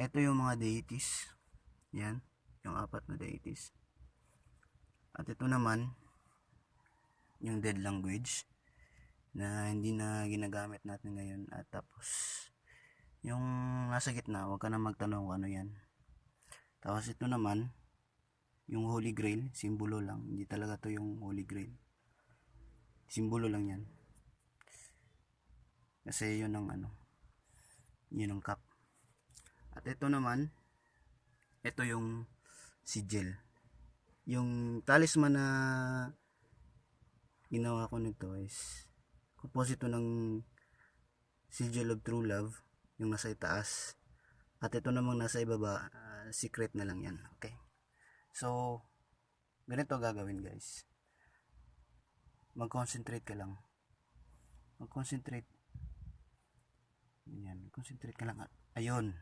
Ito yung mga deities. Yan, yung 4 na deities. At ito naman, yung dead language na hindi na ginagamit natin ngayon. At tapos, yung nasa gitna, huwag ka na magtanong kung ano yan. Tapos ito naman, yung Holy Grail, simbolo lang. Hindi talaga to yung Holy Grail. Simbolo lang yan. Kasi yun ang yun ang cup. At ito naman, ito yung sigil. Yung talisman na ginawa ko nito is composite ng sigil of true love, yung nasa itaas. At ito namang nasa ibaba, secret na lang yan. Okay. So, ganito gagawin guys. Mag-concentrate ka lang. Mag-concentrate. Yan, concentrate ka lang. Ayun.